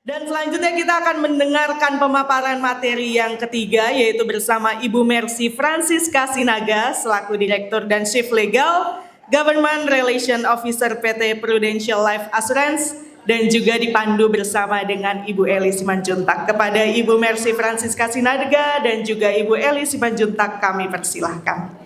Dan selanjutnya kita akan mendengarkan pemaparan materi yang ketiga, yaitu bersama Ibu Mercy Francisca Sinaga selaku Direktur dan Chief Legal Government Relation Officer PT Prudential Life Assurance, dan juga dipandu bersama dengan Ibu Eli Simanjuntak. Kepada Ibu Mercy Francisca Sinaga dan juga Ibu Eli Simanjuntak kami persilahkan.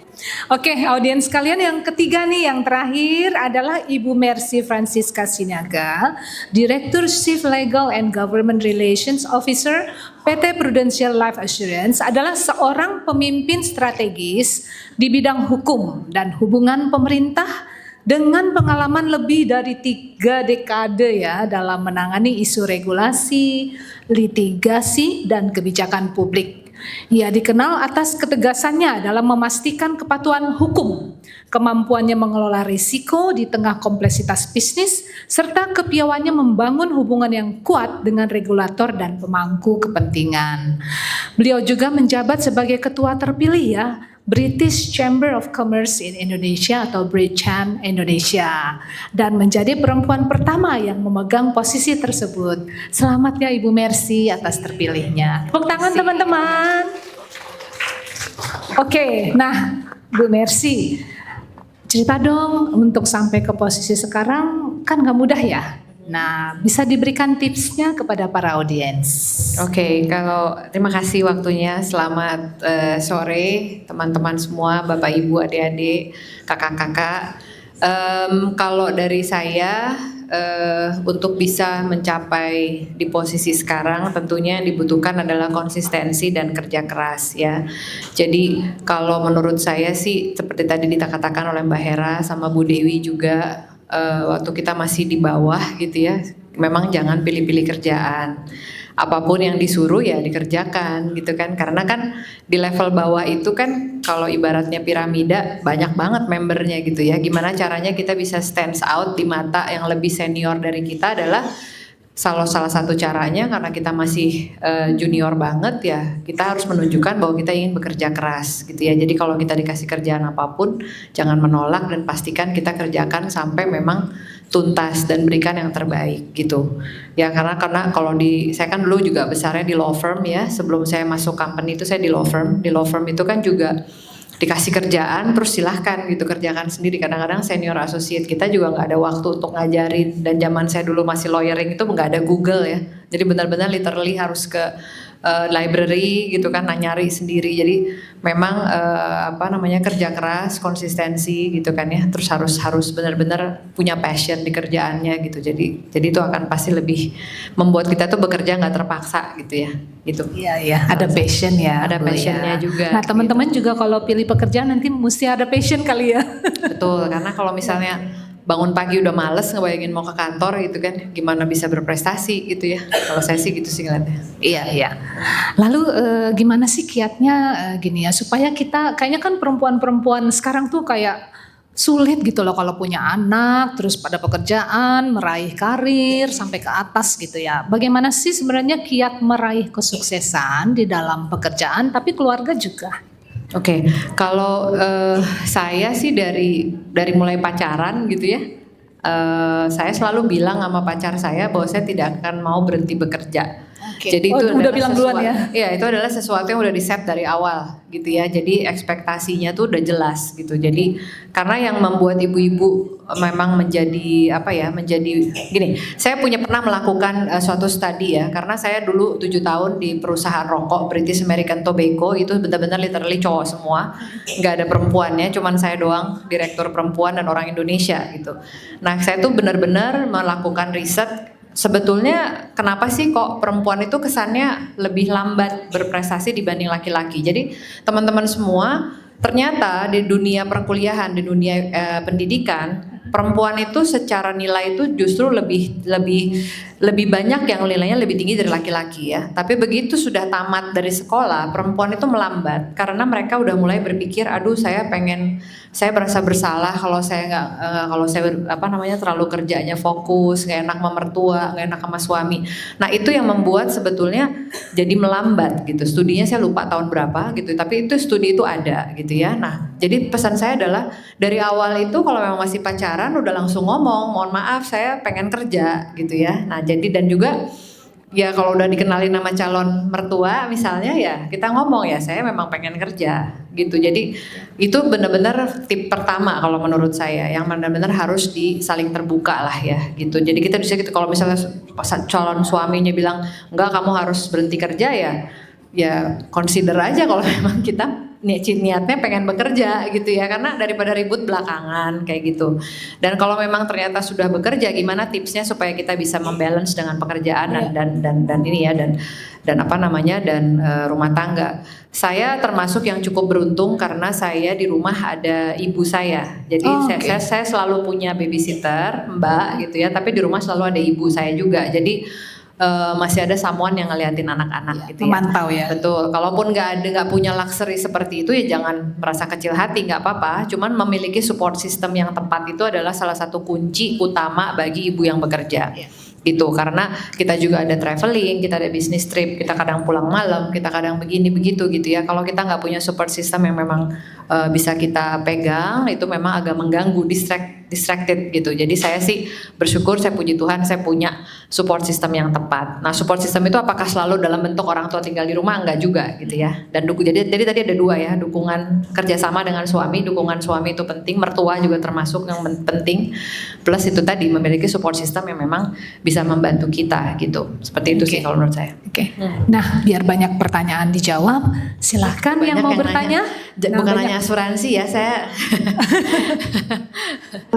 Oke, audiens sekalian, yang ketiga nih, yang terakhir adalah Ibu Mercy Francisca Sinaga, Direktur Chief Legal and Government Relations Officer PT Prudential Life Assurance, adalah seorang pemimpin strategis di bidang hukum dan hubungan pemerintah dengan pengalaman lebih dari 3 dekade ya dalam menangani isu regulasi, litigasi, dan kebijakan publik. Ia dikenal atas ketegasannya dalam memastikan kepatuhan hukum, kemampuannya mengelola risiko di tengah kompleksitas bisnis, serta kepiawaiannya membangun hubungan yang kuat dengan regulator dan pemangku kepentingan. Beliau juga menjabat sebagai ketua terpilih ya British Chamber of Commerce in Indonesia atau BRICAM Indonesia, dan menjadi perempuan pertama yang memegang posisi tersebut. Selamat ya Ibu Mercy atas terpilihnya. Tepuk tangan teman-teman. Oke, nah Bu Mercy, cerita dong untuk sampai ke posisi sekarang kan gak mudah ya. Nah, bisa diberikan tipsnya kepada para audiens. Oke, kalau terima kasih waktunya. Selamat sore teman-teman semua, Bapak Ibu, adik-adik, kakak-kakak. Kalau dari saya untuk bisa mencapai di posisi sekarang, tentunya yang dibutuhkan adalah konsistensi dan kerja keras ya. Jadi kalau menurut saya sih seperti tadi dikatakan oleh Mbak Hera sama Bu Dewi juga, waktu kita masih di bawah gitu ya, memang jangan pilih-pilih kerjaan. Apapun yang disuruh ya dikerjakan gitu kan, karena kan di level bawah itu kan kalau ibaratnya piramida banyak banget membernya gitu ya. Gimana caranya kita bisa stand out di mata yang lebih senior dari kita adalah salah satu caranya, karena kita masih junior banget ya, kita harus menunjukkan bahwa kita ingin bekerja keras gitu ya. Jadi kalau kita dikasih kerjaan apapun jangan menolak dan pastikan kita kerjakan sampai memang tuntas dan berikan yang terbaik gitu ya. Karena kalau saya kan dulu juga besarnya di law firm ya, sebelum saya masuk company itu saya di law firm itu kan juga dikasih kerjaan terus silahkan gitu kerjakan sendiri. Kadang-kadang senior associate kita juga nggak ada waktu untuk ngajarin, dan zaman saya dulu masih lawyering itu nggak ada Google ya, jadi benar-benar literally harus ke library gitu kan, nyari sendiri. Jadi memang kerja keras, konsistensi gitu kan ya, terus harus benar-benar punya passion di kerjaannya gitu. Jadi itu akan pasti lebih membuat kita tuh bekerja nggak terpaksa gitu ya gitu. Iya, ada passion ya. Ada passionnya juga. Nah teman-teman gitu. Juga kalau pilih pekerjaan nanti mesti ada passion kali ya. Betul, karena kalau misalnya bangun pagi udah males ngebayangin mau ke kantor gitu kan, gimana bisa berprestasi gitu ya. Kalau saya sih gitu sih ngeliatnya. Iya. Lalu gimana sih kiatnya gini ya, supaya kita kayaknya kan perempuan-perempuan sekarang tuh kayak sulit gitu loh kalau punya anak, terus pada pekerjaan, meraih karir sampai ke atas gitu ya. Bagaimana sih sebenarnya kiat meraih kesuksesan di dalam pekerjaan tapi keluarga juga? Oke, kalau saya sih dari mulai pacaran gitu ya, saya selalu bilang sama pacar saya bahwa saya tidak akan mau berhenti bekerja. Jadi itu udah bilang duluan ya? Iya, itu adalah sesuatu yang udah di set dari awal gitu ya. Jadi ekspektasinya tuh udah jelas gitu. Jadi karena yang membuat ibu-ibu memang menjadi gini. Saya pernah melakukan suatu studi ya, karena saya dulu 7 tahun di perusahaan rokok British American Tobacco, itu benar-benar literally cowok semua, nggak ada perempuannya, cuman saya doang direktur perempuan dan orang Indonesia gitu. Nah saya tuh benar-benar melakukan riset. Sebetulnya kenapa sih kok perempuan itu kesannya lebih lambat berprestasi dibanding laki-laki? Jadi teman-teman semua, ternyata di dunia perkuliahan, di dunia pendidikan, perempuan itu secara nilai itu justru lebih banyak yang nilainya lebih tinggi dari laki-laki ya. Tapi begitu sudah tamat dari sekolah, perempuan itu melambat karena mereka udah mulai berpikir, aduh saya merasa bersalah kalau saya terlalu kerjanya fokus, nggak enak sama mertua, nggak enak sama suami. Nah itu yang membuat sebetulnya jadi melambat gitu. Studinya saya lupa tahun berapa gitu, tapi itu studi itu ada gitu ya. Nah jadi pesan saya adalah dari awal itu kalau memang masih pacaran udah langsung ngomong, mohon maaf saya pengen kerja gitu ya. Nah jadi dan juga Ya kalau udah dikenalin nama calon mertua misalnya ya kita ngomong ya saya memang pengen kerja gitu. Jadi itu benar-benar tip pertama kalau menurut saya yang benar-benar harus saling terbuka lah ya gitu. Jadi kita bisa gitu kalau misalnya calon suaminya bilang enggak kamu harus berhenti kerja ya consider aja kalau memang kita niatnya pengen bekerja gitu ya, karena daripada ribut belakangan kayak gitu. Dan kalau memang ternyata sudah bekerja, gimana tipsnya supaya kita bisa membalance dengan pekerjaan dan ini ya dan apa namanya rumah tangga. Saya termasuk yang cukup beruntung karena saya di rumah ada ibu saya. Jadi saya selalu punya babysitter, Mbak gitu ya, tapi di rumah selalu ada ibu saya juga. Jadi masih ada someone yang ngeliatin anak-anak gitu ya. Memantau ya. Betul. Kalaupun nggak punya luxury seperti itu ya jangan merasa kecil hati, nggak apa-apa. Cuman memiliki support system yang tepat itu adalah salah satu kunci utama bagi ibu yang bekerja. Gitu, karena kita juga ada traveling, kita ada business trip, kita kadang pulang malam, kita kadang begini begitu gitu ya. Kalau kita nggak punya support system yang memang bisa kita pegang, itu memang agak mengganggu, distracted gitu. Jadi saya sih bersyukur, saya puji Tuhan saya punya support system yang tepat. Nah support system itu apakah selalu dalam bentuk orang tua tinggal di rumah? Enggak juga gitu ya. Dan jadi tadi ada dua ya, dukungan kerjasama dengan suami, dukungan suami itu penting, mertua juga termasuk yang penting. Plus itu tadi memiliki support system yang memang bisa membantu kita gitu. Seperti itu sih kalau menurut saya. Oke. Nah, biar banyak pertanyaan dijawab, silahkan Banyak yang mau bertanya. Bukan hanya asuransi ya, saya.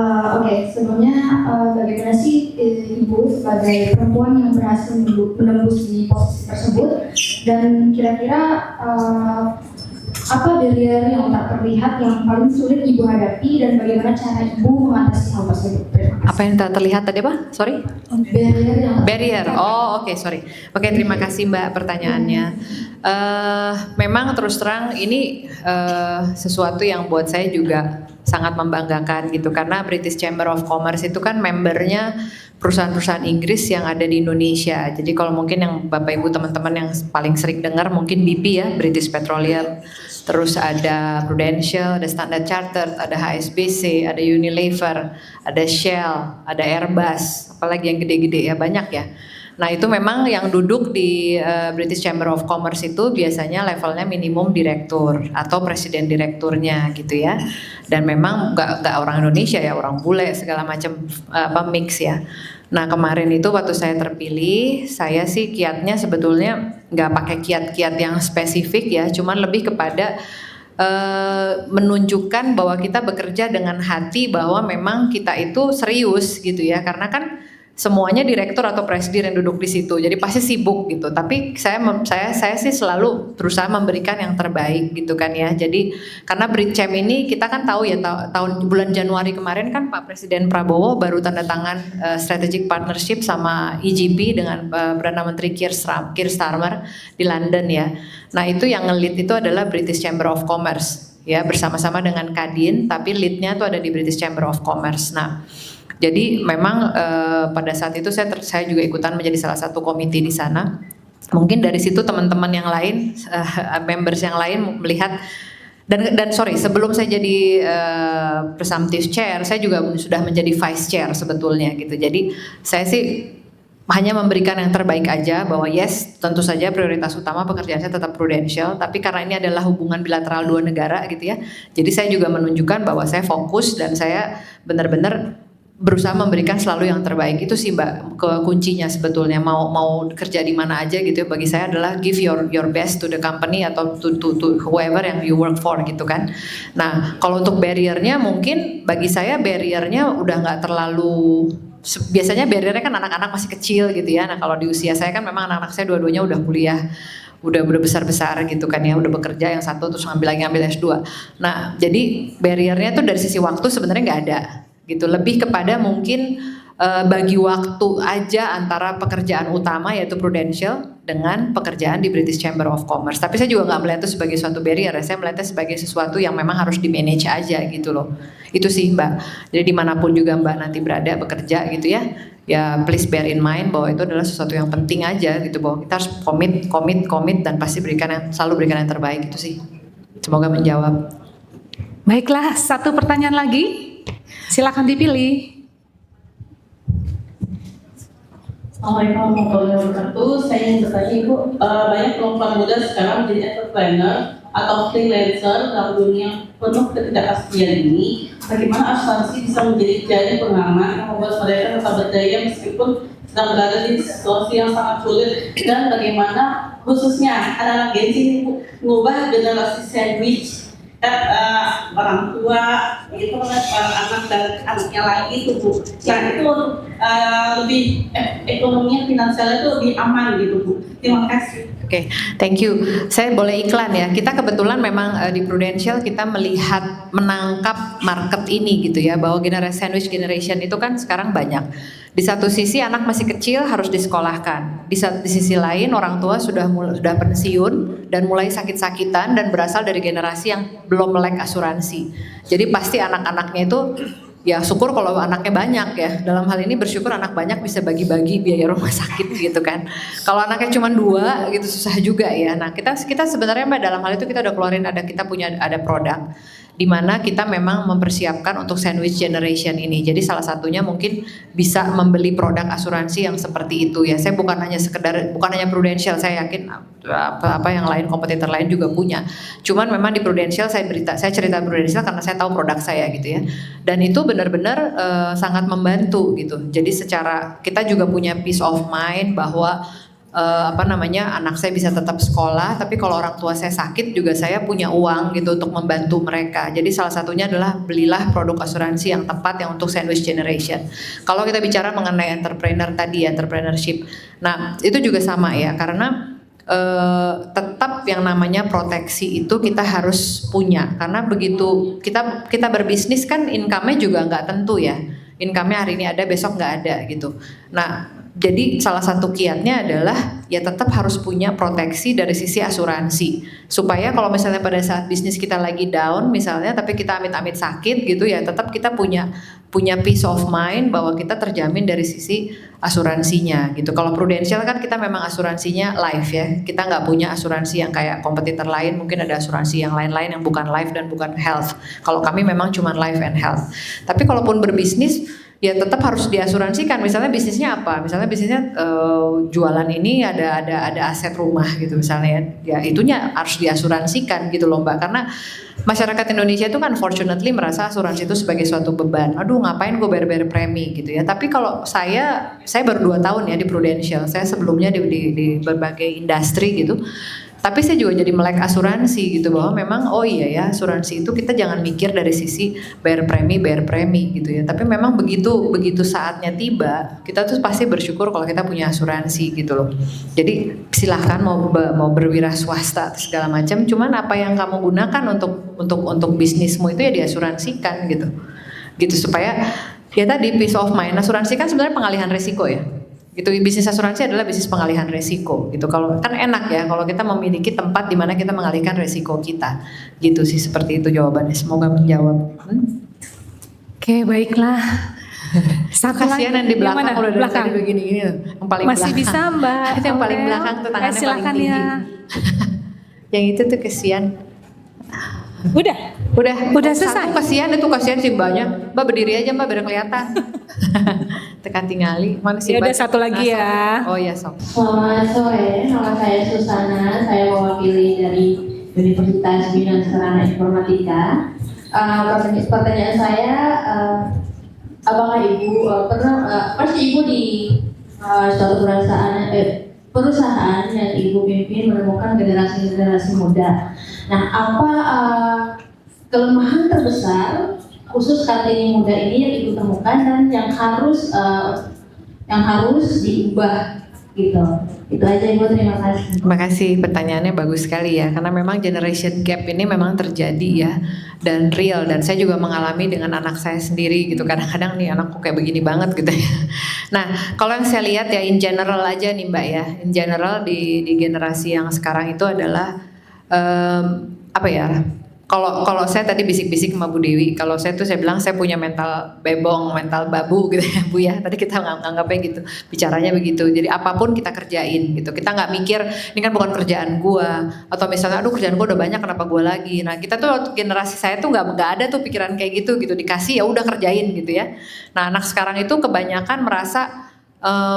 Oke, sebelumnya bagaimana sih Ibu sebagai perempuan yang berhasil menembus di posisi tersebut dan kira-kira apa barrier yang tak terlihat yang paling sulit Ibu hadapi dan bagaimana cara Ibu mengatasi hal tersebut? Apa yang tak terlihat tadi apa? Sorry? Barrier. Oh, oke, sorry. Oke, terima kasih Mbak pertanyaannya. Memang terus terang ini sesuatu yang buat saya juga sangat membanggakan gitu, karena British Chamber of Commerce itu kan membernya perusahaan-perusahaan Inggris yang ada di Indonesia. Jadi kalau mungkin yang Bapak Ibu teman-teman yang paling sering dengar mungkin BP ya, British Petroleum, terus ada Prudential, ada Standard Chartered, ada HSBC, ada Unilever, ada Shell, ada Airbus, apalagi yang gede-gede ya, banyak ya. Nah itu memang yang duduk di British Chamber of Commerce itu biasanya levelnya minimum direktur atau presiden direkturnya gitu ya. Dan memang nggak orang Indonesia ya, orang bule segala macam mix ya. Nah kemarin itu waktu saya terpilih, saya sih kiatnya sebetulnya nggak pakai kiat-kiat yang spesifik ya, cuman lebih kepada menunjukkan bahwa kita bekerja dengan hati, bahwa memang kita itu serius gitu ya, karena kan semuanya direktur atau presiden yang duduk di situ, jadi pasti sibuk gitu. Tapi saya sih selalu berusaha memberikan yang terbaik gitu kan ya. Jadi karena Britchem ini kita kan tahu ya, tahun bulan Januari kemarin kan Pak Presiden Prabowo baru tanda tangan strategic partnership sama EGP dengan Perdana Menteri Keir Starmer di London ya. Nah itu yang nge-lead itu adalah British Chamber of Commerce ya, bersama-sama dengan Kadin, tapi leadnya tuh ada di British Chamber of Commerce. Nah jadi memang pada saat itu saya juga ikutan menjadi salah satu komite di sana. Mungkin dari situ teman-teman yang lain, members yang lain melihat dan sorry, sebelum saya jadi presumptive chair, saya juga sudah menjadi vice chair sebetulnya gitu. Jadi saya sih hanya memberikan yang terbaik aja, bahwa yes tentu saja prioritas utama pekerjaan saya tetap Prudential, tapi karena ini adalah hubungan bilateral dua negara gitu ya. Jadi saya juga menunjukkan bahwa saya fokus dan saya benar-benar berusaha memberikan selalu yang terbaik. Itu sih Mbak kuncinya sebetulnya, mau kerja di mana aja gitu ya, bagi saya adalah give your best to the company atau to whoever yang you work for gitu kan. Nah kalau untuk barriernya, mungkin bagi saya barriernya udah nggak terlalu, biasanya barriernya kan anak-anak masih kecil gitu ya. Nah kalau di usia saya kan memang anak-anak saya dua-duanya udah kuliah, udah besar-besar gitu kan ya, udah bekerja, yang satu terus ngambil S2. Nah jadi barriernya tuh dari sisi waktu sebenarnya nggak ada gitu, lebih kepada mungkin bagi waktu aja antara pekerjaan utama yaitu Prudential dengan pekerjaan di British Chamber of Commerce. Tapi saya juga nggak melihat itu sebagai suatu barrier, saya melihatnya sebagai sesuatu yang memang harus di manage aja gitu loh. Itu sih Mbak. Jadi dimanapun juga Mbak nanti berada bekerja gitu ya, ya please bear in mind bahwa itu adalah sesuatu yang penting aja gitu, bahwa kita harus komit dan pasti selalu berikan yang terbaik. Itu sih. Semoga menjawab. Baiklah, satu pertanyaan lagi. Silakan dipilih. Assalamualaikum warahmatullahi wabarakatuh. bertanya Ibu, banyak perempuan muda sekarang menjadi entrepreneur atau freelancer dalam dunia penuh ketidakpastian ini. Bagaimana asuransi bisa menjadi jaring pengaman yang membuat mereka tetap berdaya meskipun sedang berada di situasi yang sangat sulit, dan bagaimana khususnya anak-anak Gen Z ini mengubah generasi sandwich orang tua itu anak dan anaknya lagi itu Bu. Yang itu lebih ekonominya finansialnya itu lebih aman gitu Bu. Terima kasih. Oke, thank you. Saya boleh iklan ya. Kita kebetulan memang di Prudential kita melihat menangkap market ini gitu ya, bahwa generasi sandwich generation itu kan sekarang banyak. Di satu sisi anak masih kecil harus disekolahkan. Di sisi lain orang tua sudah pensiun dan mulai sakit-sakitan dan berasal dari generasi yang belum melek asuransi. Jadi pasti anak-anaknya itu ya syukur kalau anaknya banyak ya. Dalam hal ini bersyukur anak banyak bisa bagi-bagi biaya rumah sakit gitu kan. Kalau anaknya cuma 2 gitu susah juga ya. Nah kita sebenarnya Mbak dalam hal itu kita udah keluarin kita punya produk di mana kita memang mempersiapkan untuk sandwich generation ini. Jadi salah satunya mungkin bisa membeli produk asuransi yang seperti itu ya. Saya bukan hanya Prudential, saya yakin apa yang lain kompetitor lain juga punya. Cuman memang di Prudential saya cerita Prudential karena saya tahu produk saya gitu ya. Dan itu benar-benar sangat membantu gitu. Jadi secara kita juga punya peace of mind bahwa anak saya bisa tetap sekolah, tapi kalau orang tua saya sakit juga saya punya uang gitu untuk membantu mereka. Jadi salah satunya adalah belilah produk asuransi yang tepat yang untuk sandwich generation. Kalau kita bicara mengenai entrepreneur tadi, entrepreneurship, nah itu juga sama ya, karena tetap yang namanya proteksi itu kita harus punya, karena begitu kita berbisnis kan income-nya juga nggak tentu ya, income-nya hari ini ada besok nggak ada gitu. Nah jadi salah satu kiatnya adalah ya tetap harus punya proteksi dari sisi asuransi, supaya kalau misalnya pada saat bisnis kita lagi down misalnya, tapi kita amit-amit sakit gitu ya, tetap kita punya peace of mind bahwa kita terjamin dari sisi asuransinya gitu. Kalau Prudential kan kita memang asuransinya life ya, kita nggak punya asuransi yang kayak kompetitor lain, mungkin ada asuransi yang lain-lain yang bukan life dan bukan health. Kalau kami memang cuma life and health. Tapi kalaupun berbisnis ya tetap harus diasuransikan. Misalnya bisnisnya apa? Misalnya bisnisnya jualan ini ada aset rumah gitu misalnya ya itunya harus diasuransikan gitu loh Mbak, karena masyarakat Indonesia itu kan fortunately merasa asuransi itu sebagai suatu beban. Aduh ngapain gue bayar premi gitu ya. Tapi kalau saya baru 2 tahun ya di Prudential. Saya sebelumnya di berbagai industri gitu. Tapi saya juga jadi melek asuransi gitu, bahwa memang oh iya ya asuransi itu kita jangan mikir dari sisi bayar premi gitu ya. Tapi memang begitu saatnya tiba kita tuh pasti bersyukur kalau kita punya asuransi gitu loh. Jadi silahkan mau berwira swasta atau segala macam, cuman apa yang kamu gunakan untuk bisnismu itu ya diasuransikan gitu supaya ya tadi peace of mind. Asuransi kan sebenarnya pengalihan resiko ya. Gitu, bisnis asuransi adalah bisnis pengalihan resiko gitu. Kalau kan enak ya kalau kita memiliki tempat di mana kita mengalihkan resiko kita. Gitu sih, seperti itu jawabannya. Semoga menjawab. Oke, baiklah. Satu lagi Kasihan yang di belakang udah dari belakang. tadi begini-gini loh. Yang paling Masih belakang. bisa Mbak. Itu yang paling Aurel. belakang tuh tangannya Silakan paling tinggi. ya. Yang itu tuh kasihan. Udah selesai. Kasihan sih Mbaknya. Mbak berdiri aja Mbak biar kelihatan. Tekan tingali. Mana sih Ya Mbak? udah satu lagi ya. Oh ya sok. Selamat sore, nama saya Susana. Saya mewakili dari Universitas Bina Sarana Informatika. Pertanyaan saya, apakah Ibu pasti Ibu di suatu perusahaan yang Ibu pimpin menemukan generasi muda. Nah, apa kelemahan terbesar khusus Kartini muda ini yang Ibu temukan dan yang harus diubah gitu. Itu aja Ibu, terima kasih. Terima kasih, pertanyaannya bagus sekali ya, karena memang generation gap ini memang terjadi ya, dan real, dan saya juga mengalami dengan anak saya sendiri gitu, kadang-kadang nih anakku kayak begini banget gitu ya. Nah kalau yang saya lihat ya in general aja nih Mbak ya, in general di generasi yang sekarang itu adalah apa ya, kalau saya tadi bisik-bisik sama Bu Dewi, kalau saya bilang saya punya mental bebong, mental babu gitu ya Bu ya. Tadi kita nganggapnya gitu, bicaranya begitu. Jadi apapun kita kerjain gitu. Kita nggak mikir ini kan bukan kerjaan gua, atau misalnya aduh kerjaan gua udah banyak kenapa gua lagi. Nah kita tuh generasi saya tuh nggak ada tuh pikiran kayak gitu. Dikasih ya udah kerjain gitu ya. Nah anak sekarang itu kebanyakan merasa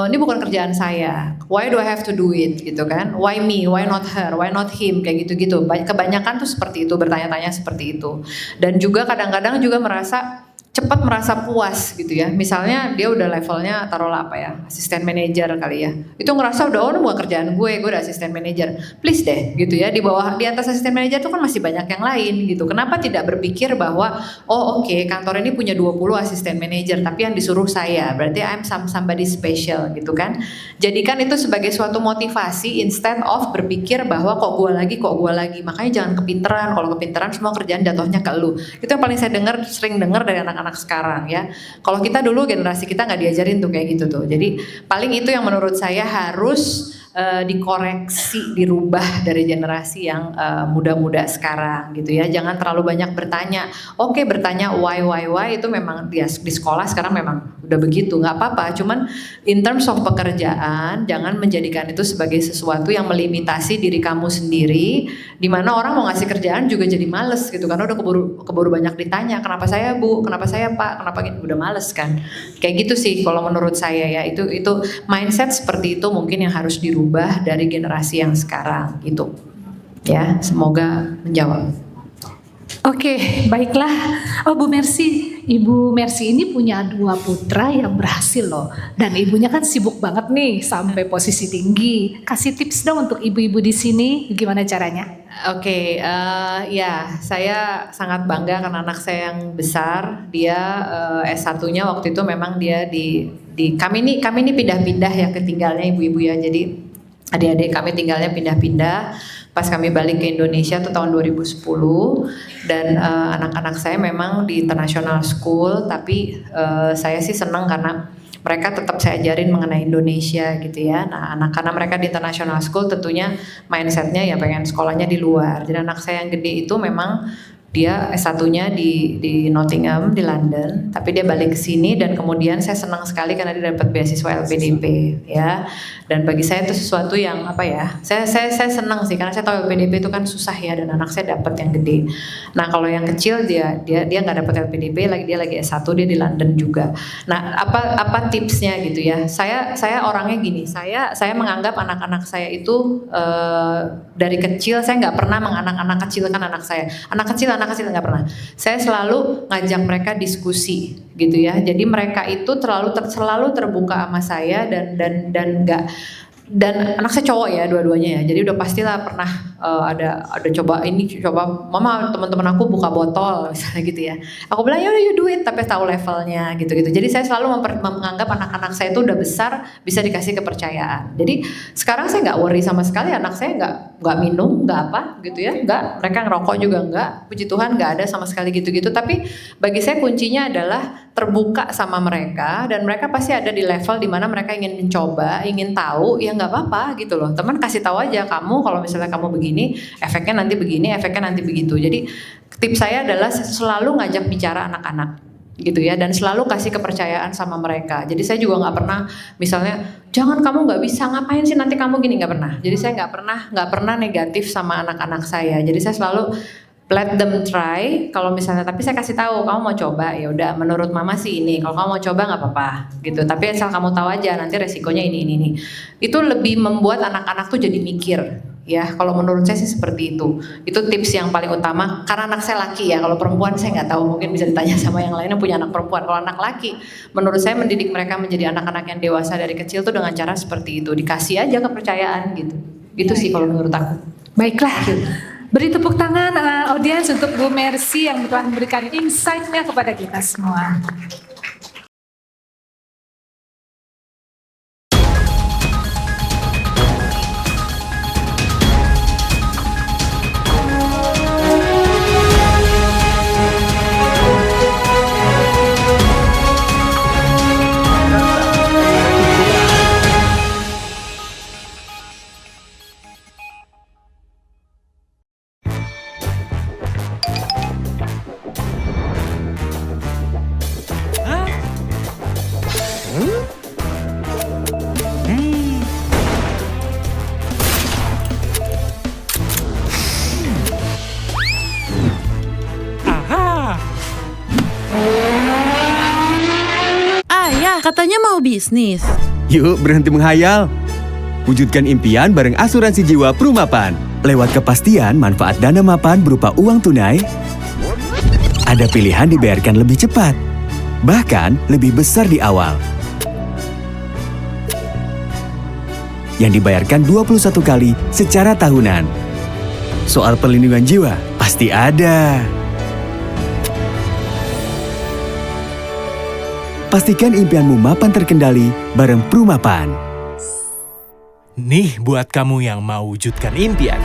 ini bukan kerjaan saya. Why do I have to do it gitu kan? Why me? Why not her? Why not him? Kayak gitu-gitu. Kebanyakan tuh seperti itu, bertanya-tanya seperti itu. Dan juga kadang-kadang juga cepat merasa puas gitu ya. Misalnya dia udah levelnya taruhlah apa ya, asisten manajer kali ya. Itu ngerasa udah ini bukan kerjaan gue udah asisten manajer. Please deh gitu ya, di atas asisten manajer itu kan masih banyak yang lain gitu. Kenapa tidak berpikir bahwa oh oke, kantor ini punya 20 asisten manajer tapi yang disuruh saya. Berarti I'm somebody special gitu kan. Jadikan itu sebagai suatu motivasi instead of berpikir bahwa kok gue lagi. Makanya jangan kepinteran. Kalau kepinteran semua kerjaan jatuhnya ke lu. Itu yang paling saya sering dengar dari anak-anak sekarang ya. Kalau kita dulu generasi kita nggak diajarin tuh kayak gitu tuh. Jadi paling itu yang menurut saya harus dikoreksi, dirubah dari generasi yang muda-muda sekarang gitu ya. Jangan terlalu banyak bertanya. Oke, bertanya why itu memang di sekolah sekarang memang udah begitu, nggak apa-apa. Cuman in terms of pekerjaan, jangan menjadikan itu sebagai sesuatu yang melimitasi diri kamu sendiri, di mana orang mau ngasih kerjaan juga jadi males gitu karena udah keburu banyak ditanya, kenapa saya Bu, kenapa saya Pak, kenapa gitu, udah males kan. Kayak gitu sih kalau menurut saya ya. Itu mindset seperti itu mungkin yang harus dirubah dari generasi yang sekarang gitu. Ya, semoga menjawab. Oke, baiklah. Oh, Bu Mercy, Ibu Mercy ini punya 2 putra yang berhasil loh. Dan ibunya kan sibuk banget nih sampai posisi tinggi. Kasih tips dong untuk ibu-ibu di sini, gimana caranya? Oke, ya saya sangat bangga karena anak saya yang besar, dia S1-nya waktu itu memang dia di kami ini pindah-pindah ya ketinggalnya ibu-ibu ya. Jadi adik-adik kami tinggalnya pindah-pindah. Pas kami balik ke Indonesia tuh tahun 2010 dan anak-anak saya memang di international school, tapi saya sih senang karena mereka tetap saya ajarin mengenai Indonesia gitu ya. Nah, karena mereka di international school tentunya mindsetnya ya pengen sekolahnya di luar. Jadi anak saya yang gede itu memang dia S1-nya di Nottingham di London, tapi dia balik ke sini dan kemudian saya senang sekali karena dia dapat beasiswa LPDP ya. Dan bagi saya itu sesuatu yang apa ya? Saya senang sih karena saya tahu LPDP itu kan susah ya dan anak saya dapat yang gede. Nah, kalau yang kecil dia nggak dapat LPDP, dia lagi S1, dia di London juga. Nah, apa tipsnya gitu ya? Saya orangnya gini, saya menganggap anak-anak saya itu dari kecil saya nggak pernah anak kecil kan anak saya. Anak kecil nggak pernah. Saya selalu ngajak mereka diskusi gitu ya. Jadi mereka itu selalu terbuka sama saya dan dan anak saya cowok ya dua-duanya ya. Jadi udah pastilah pernah ada coba mama teman-teman aku buka botol misalnya gitu ya. Aku bilang ya udah you do it tapi tahu levelnya gitu-gitu. Jadi saya selalu menganggap anak-anak saya itu udah besar bisa dikasih kepercayaan. Jadi sekarang saya nggak worry sama sekali anak saya nggak minum nggak apa gitu ya, nggak, mereka ngerokok juga nggak, puji Tuhan nggak ada sama sekali gitu-gitu. Tapi bagi saya kuncinya adalah terbuka sama mereka dan mereka pasti ada di level dimana mereka ingin mencoba, ingin tahu, ya nggak apa-apa gitu loh. Teman kasih tahu aja kamu kalau misalnya kamu begini, efeknya nanti begini, efeknya nanti begitu. Jadi tips saya adalah selalu ngajak bicara anak-anak gitu ya dan selalu kasih kepercayaan sama mereka. Jadi saya juga nggak pernah misalnya jangan kamu nggak bisa ngapain sih nanti kamu gini, nggak pernah. Jadi saya nggak pernah negatif sama anak-anak saya. Jadi saya selalu let them try. Kalau misalnya tapi saya kasih tahu kamu mau coba ya udah menurut mama sih ini. Kalau kamu mau coba nggak apa-apa gitu. Tapi asal kamu tahu aja nanti resikonya ini. Itu lebih membuat anak-anak tuh jadi mikir. Ya, kalau menurut saya sih seperti itu. Itu tips yang paling utama. Karena anak saya laki ya. Kalau perempuan saya nggak tahu. Mungkin bisa ditanya sama yang lain yang punya anak perempuan. Kalau anak laki, menurut saya mendidik mereka menjadi anak-anak yang dewasa dari kecil tuh dengan cara seperti itu. Dikasih aja kepercayaan gitu. Itu sih kalau menurut aku. Baiklah. Beri tepuk tangan audiens untuk Bu Mercy yang telah memberikan insight-nya kepada kita semua. Katanya mau bisnis. Yuk berhenti menghayal. Wujudkan impian bareng asuransi jiwa Prumapan. Lewat kepastian manfaat dana mapan berupa uang tunai, ada pilihan dibayarkan lebih cepat, bahkan lebih besar di awal. Yang dibayarkan 21 kali secara tahunan. Soal perlindungan jiwa, pasti ada. Pastikan impianmu mapan terkendali bareng Prumapan. Nih buat kamu yang mau wujudkan impian.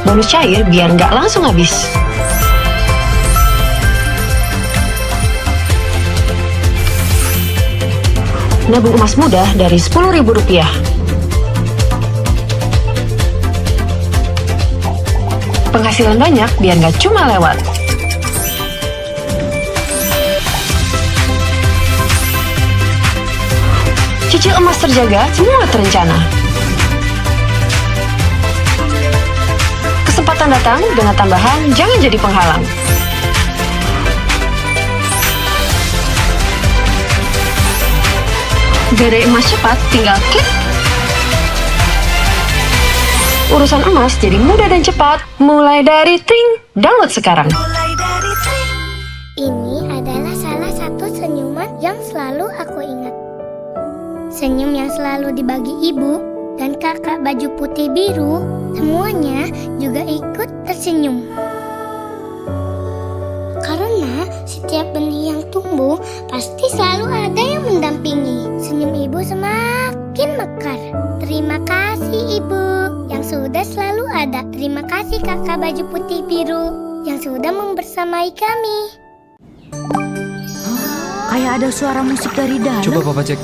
Bonus cair biar nggak langsung habis. Nabung emas mudah dari Rp10.000. Penghasilan banyak biar nggak cuma lewat. Cicil emas terjaga, semua terencana. Kesempatan datang dengan tambahan, jangan jadi penghalang. Gadai emas cepat, tinggal klik. Urusan emas jadi mudah dan cepat. Mulai dari Tring, download sekarang. Ini adalah salah satu senyuman yang selalu aku ingat. Senyum yang selalu dibagi ibu dan kakak baju putih biru, semuanya juga ikut tersenyum. Karena setiap benih yang tumbuh, pasti selalu ada yang mendampingi. Senyum ibu semakin mekar. Terima kasih ibu yang sudah selalu ada. Terima kasih kakak baju putih biru yang sudah membersamai kami. Kayak ada suara musik dari dalam. Coba Papa cek.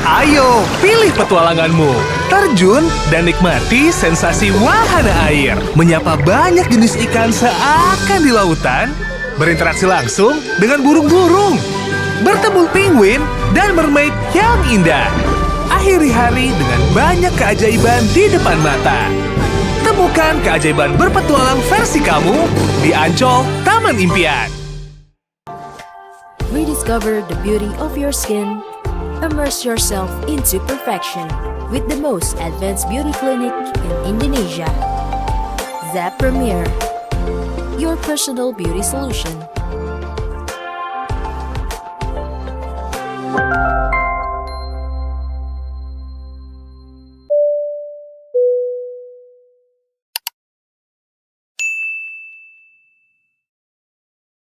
Ayo, pilih petualanganmu. Terjun dan nikmati sensasi wahana air. Menyapa banyak jenis ikan seakan di lautan. Berinteraksi langsung dengan burung-burung. Bertemu penguin dan mermaid yang indah. Akhiri hari dengan banyak keajaiban di depan mata. Temukan keajaiban berpetualang versi kamu di Ancol Taman Impian. Rediscover the beauty of your skin. Immerse yourself into perfection with the most advanced beauty clinic in Indonesia. Zap Premier, your personal beauty solution.